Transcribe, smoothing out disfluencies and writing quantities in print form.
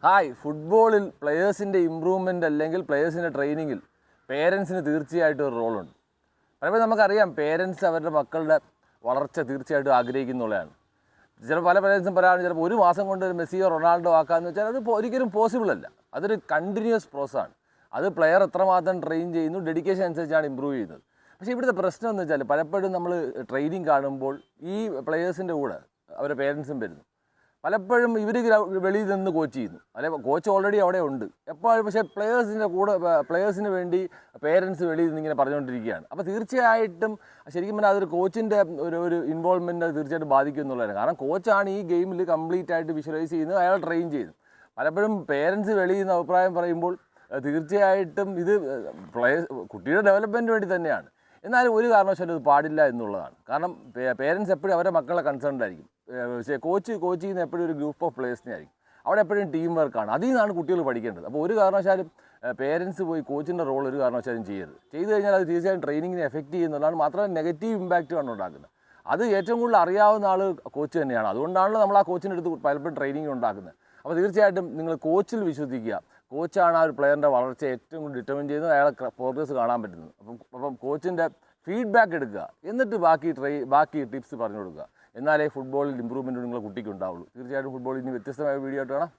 Hi, ഫുട്ബോളിൽ പ്ലെയേഴ്സിൻ്റെ improvement അല്ലെങ്കിൽ പ്ലെയേഴ്സിൻ്റെ ട്രെയിനിങ്ങിൽ പേരൻസിന് തീർച്ചയായിട്ടും ഒരു റോളുണ്ട്. പലപ്പോഴും നമുക്കറിയാം പേരൻസ് അവരുടെ മക്കളുടെ വളർച്ച തീർച്ചയായിട്ടും ആഗ്രഹിക്കുന്നുള്ളതാണ്. ചിലപ്പോൾ പല പേരൻസും പറയാറുണ്ട് ചിലപ്പോൾ ഒരു മാസം കൊണ്ട് ഒരു മെസ്സിയോ റൊണാൾഡോ ആക്കാമെന്ന് വെച്ചാൽ അത് ഒരിക്കലും പോസിബിൾ അല്ല. അതൊരു കണ്ടിന്യൂസ് പ്രോസസ്സാണ്. അത് പ്ലെയർ എത്രമാത്രം ട്രെയിൻ ചെയ്യുന്നു, ഡെഡിക്കേഷൻ അനുസരിച്ചാണ് ഇമ്പ്രൂവ് ചെയ്യുന്നത്. പക്ഷേ ഇവിടുത്തെ പ്രശ്നം എന്ന് വെച്ചാൽ പലപ്പോഴും നമ്മൾ ട്രെയിനിങ് കാണുമ്പോൾ ഈ പ്ലെയേഴ്സിൻ്റെ കൂടെ അവരുടെ പേരൻസും വരുന്നു. പലപ്പോഴും ഇവർ വെളിയിൽ നിന്ന് കോച്ച് ചെയ്യുന്നു, അല്ലെങ്കിൽ കോച്ച് ഓൾറെഡി അവിടെ ഉണ്ട് എപ്പോഴും. പക്ഷേ പ്ലെയേഴ്സിന് വേണ്ടി പേരൻസ് വെളിയിൽ നിന്ന് ഇങ്ങനെ പറഞ്ഞുകൊണ്ടിരിക്കുകയാണ്. അപ്പോൾ തീർച്ചയായിട്ടും ശരിക്കും പറഞ്ഞാൽ അതൊരു കോച്ചിൻ്റെ ഒരു ഇൻവോൾവ്മെൻറ്റ് തീർച്ചയായിട്ടും ബാധിക്കും എന്നുള്ളതാണ്. കാരണം കോച്ചാണ് ഈ ഗെയിമിൽ കംപ്ലീറ്റ് ആയിട്ട് വിഷ്വലൈസ് ചെയ്യുന്നത്, അയാൾ ട്രെയിൻ ചെയ്യുന്നു. പലപ്പോഴും പേരൻസ് വെളിയിൽ നിന്ന് അഭിപ്രായം പറയുമ്പോൾ തീർച്ചയായിട്ടും ഇത് കുട്ടിയുടെ ഡെവലപ്മെൻറ്റിന് വേണ്ടി തന്നെയാണ്. എന്നാലും ഒരു കാരണവശാലും ഇത് പാടില്ല എന്നുള്ളതാണ്. കാരണം പേരൻസ് എപ്പോഴും അവരുടെ മക്കളെ കൺസേൺഡ് ആയിരിക്കും. കോച്ച് ചെയ്യുന്ന എപ്പോഴും ഒരു ഗ്രൂപ്പ് ഓഫ് പ്ലേയേഴ്സിനെ ആയിരിക്കും. അവിടെ എപ്പോഴും ടീം വർക്കാണ്. അതിൽ നിന്നാണ് കുട്ടികൾ പഠിക്കേണ്ടത്. അപ്പോൾ ഒരു കാരണവശാലും പേരൻസ് പോയി കോച്ചിൻ്റെ റോൾ ഒരു കാരണവശാലും ചെയ്തു കഴിഞ്ഞാൽ അത് തീർച്ചയായും ട്രെയിനിങ്ങിനെ എഫക്റ്റ് ചെയ്യുന്നതാണ്. മാത്രമല്ല നെഗറ്റീവ് ഇമ്പാക്റ്റുമാണ് ഉണ്ടാക്കുന്നത്. അത് ഏറ്റവും കൂടുതൽ അറിയാവുന്ന ആൾ കോച്ച് തന്നെയാണ്. അതുകൊണ്ടാണല്ലോ നമ്മൾ ആ കോച്ചിൻ്റെ അടുത്ത് പലപ്പോഴും ട്രെയിനിങ് ഉണ്ടാക്കുന്നത്. അപ്പോൾ തീർച്ചയായിട്ടും നിങ്ങൾ കോച്ചിൽ വിശ്വസിക്കുക. കോച്ചാണ് ആ ഒരു പ്ലെയറിൻ്റെ വളർച്ച ഏറ്റവും കൂടുതൽ ഡിറ്റർമിൻ ചെയ്യുന്നത്, അയാളെ പ്രോഗ്രസ് കാണാൻ പറ്റുന്നത്. അപ്പം കോച്ചിൻ്റെ ഫീഡ്ബാക്ക് എടുക്കുക, എന്നിട്ട് ബാക്കി ടിപ്സ് പറഞ്ഞു കൊടുക്കുക. എന്നാലേ ഫുട്ബോളിൽ ഇമ്പ്രൂവ്മെൻറ്റ് നിങ്ങളുടെ കുട്ടിക്ക് ഉണ്ടാവുള്ളൂ. തീർച്ചയായിട്ടും ഫുട്ബോളിൽ ഇനി വ്യത്യസ്തമായ വീഡിയോ ആയിട്ട് കാണാം.